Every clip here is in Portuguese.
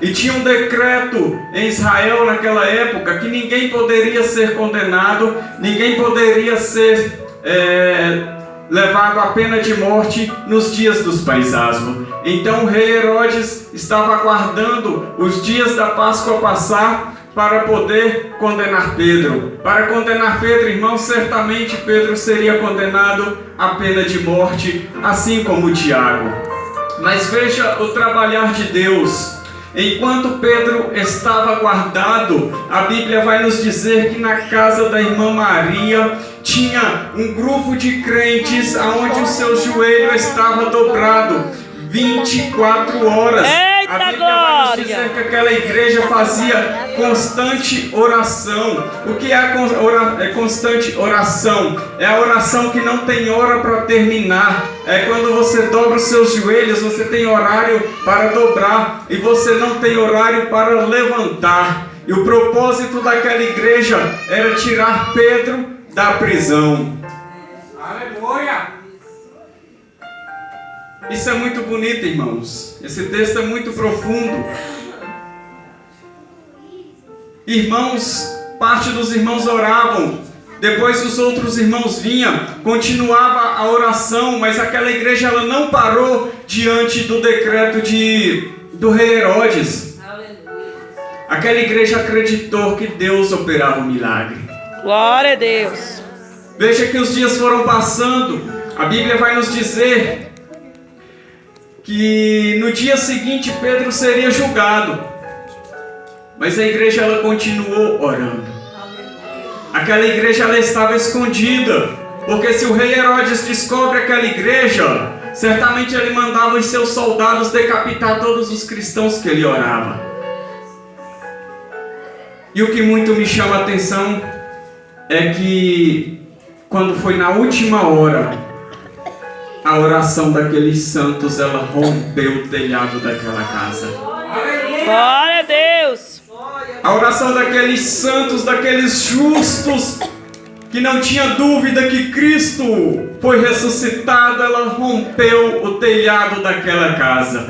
E tinha um decreto em Israel naquela época que ninguém poderia ser condenado, ninguém poderia ser levado à pena de morte nos dias dos pães asmos. Então o rei Herodes estava aguardando os dias da Páscoa passar para poder condenar Pedro. Para condenar Pedro, irmãos, certamente Pedro seria condenado à pena de morte, assim como Tiago. Mas veja o trabalhar de Deus. Enquanto Pedro estava guardado, a Bíblia vai nos dizer que na casa da irmã Maria tinha um grupo de crentes onde o seu joelho estava dobrado 24 horas. Eita, a Bíblia vai nos dizer que aquela igreja fazia constante oração. O que é constante oração? É a oração que não tem hora para terminar. É quando você dobra os seus joelhos, você tem horário para dobrar e você não tem horário para levantar. E o propósito daquela igreja era tirar Pedro da prisão. Aleluia! Isso é muito bonito, irmãos. Esse texto é muito profundo. Irmãos, parte dos irmãos oravam, depois os outros irmãos vinham, continuava a oração, mas aquela igreja ela não parou diante do decreto do rei Herodes. Aquela igreja acreditou que Deus operava um milagre. Glória a Deus. Veja que os dias foram passando. A Bíblia vai nos dizer que no dia seguinte Pedro seria julgado, mas a igreja ela continuou orando. Aquela igreja ela estava escondida, porque se o rei Herodes descobre aquela igreja, certamente ele mandava os seus soldados decapitar todos os cristãos que ele orava. E o que muito me chama a atenção é que quando foi na última hora, a oração daqueles santos, ela rompeu o telhado daquela casa. Glória a Deus. A oração daqueles santos, daqueles justos, que não tinha dúvida que Cristo foi ressuscitado, ela rompeu o telhado daquela casa.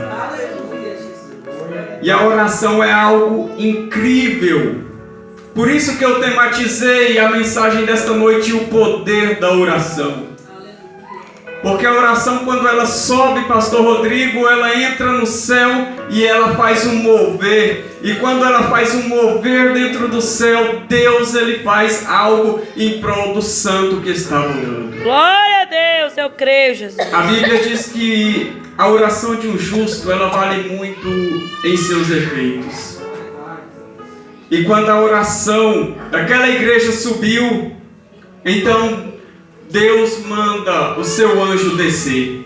E a oração é algo incrível. Por isso que eu tematizei a mensagem desta noite, o poder da oração. Porque a oração, quando ela sobe, pastor Rodrigo, ela entra no céu e ela faz um mover. E quando ela faz um mover dentro do céu, Deus ele faz algo em prol do santo que está orando. Glória a Deus, eu creio, Jesus. A Bíblia diz que a oração de um justo, ela vale muito em seus efeitos. E quando a oração daquela igreja subiu, então Deus manda o seu anjo descer.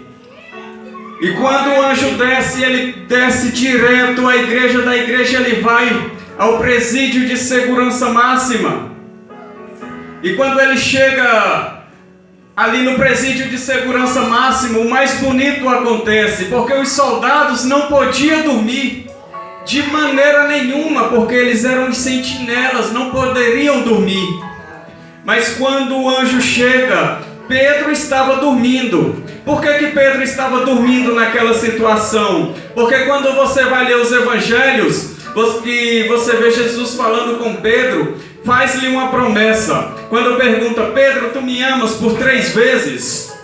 E quando o anjo desce, ele desce direto à igreja. Da igreja ele vai ao presídio de segurança máxima. E quando ele chega ali no presídio de segurança máxima, o mais bonito acontece, porque os soldados não podiam dormir de maneira nenhuma, porque eles eram os sentinelas, não poderiam dormir. Mas quando o anjo chega, Pedro estava dormindo. Por que Pedro estava dormindo naquela situação? Porque quando você vai ler os evangelhos, você vê Jesus falando com Pedro, faz-lhe uma promessa. Quando pergunta, Pedro, tu me amas por 3 vezes?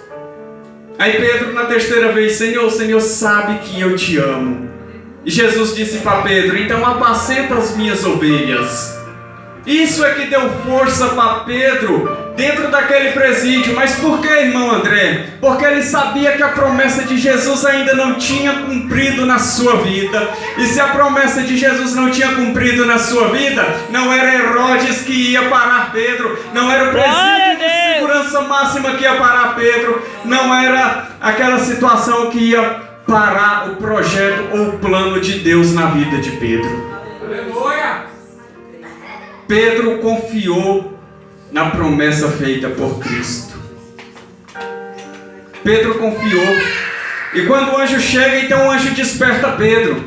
Aí Pedro na terceira vez, Senhor, o Senhor sabe que eu te amo. E Jesus disse para Pedro, então apacenta as minhas ovelhas. Isso é que deu força para Pedro dentro daquele presídio. Mas por que, irmão André? Porque ele sabia que a promessa de Jesus ainda não tinha cumprido na sua vida. E se a promessa de Jesus não tinha cumprido na sua vida, não era Herodes que ia parar Pedro, não era o presídio de segurança máxima que ia parar Pedro, não era aquela situação que ia parar o projeto ou o plano de Deus na vida de Pedro. Aleluia! Pedro confiou na promessa feita por Cristo. Pedro confiou. E quando o anjo chega, então o anjo desperta Pedro.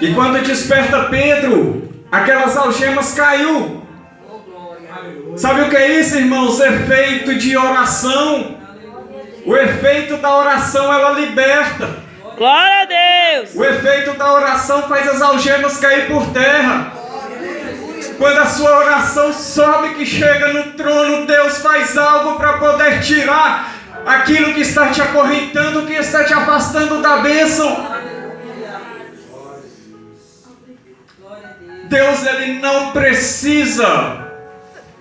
E quando desperta Pedro, aquelas algemas caiu. Sabe o que é isso, irmãos? Efeito de oração. O efeito da oração, ela liberta. Glória a Deus. O efeito da oração faz as algemas cair por terra. Quando a sua oração sobe, que chega no trono, Deus faz algo para poder tirar aquilo que está te acorrentando, que está te afastando da bênção. Deus, ele não precisa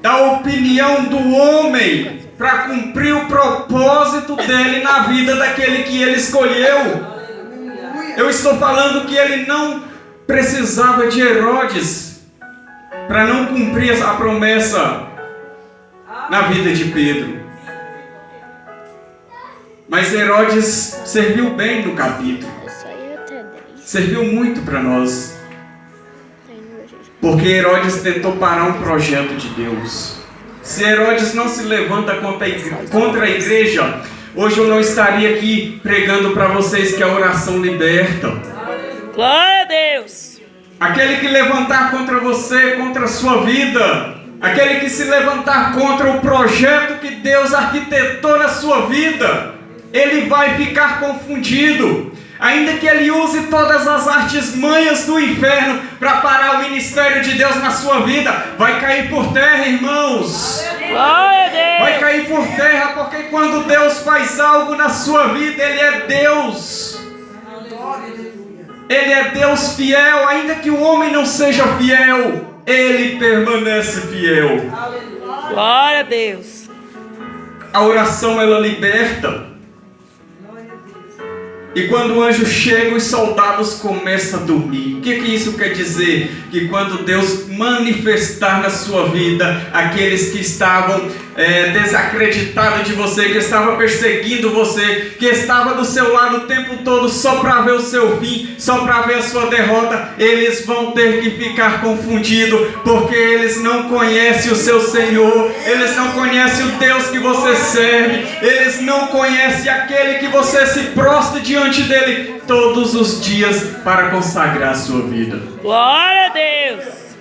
da opinião do homem para cumprir o propósito dele na vida daquele que ele escolheu. Eu estou falando que ele não precisava de Herodes para não cumprir a promessa na vida de Pedro. Mas Herodes serviu bem no capítulo. Serviu muito para nós. Porque Herodes tentou parar um projeto de Deus. Se Herodes não se levanta contra a igreja, hoje eu não estaria aqui pregando para vocês que a oração liberta. Glória a Deus. Aquele que levantar contra você, contra a sua vida, aquele que se levantar contra o projeto que Deus arquitetou na sua vida, ele vai ficar confundido. Ainda que ele use todas as artes manhas do inferno para parar o ministério de Deus na sua vida, vai cair por terra, irmãos. Glória a Deus. Vai cair por terra, porque quando Deus faz algo na sua vida, Ele é Deus. Ele é Deus fiel, ainda que o homem não seja fiel, Ele permanece fiel. Glória a Deus. A oração, ela liberta. E quando o anjo chega, os soldados começam a dormir. O que isso quer dizer? Que quando Deus manifestar na sua vida aqueles que estavam desacreditados de você, que estavam perseguindo você, que estavam do seu lado o tempo todo só para ver o seu fim, só para ver a sua derrota, eles vão ter que ficar confundidos, porque eles não conhecem o seu Senhor, eles não conhecem o Deus que você serve, eles não conhecem aquele que você se prostra diante dele todos os dias para consagrar a sua vida. Glória a Deus.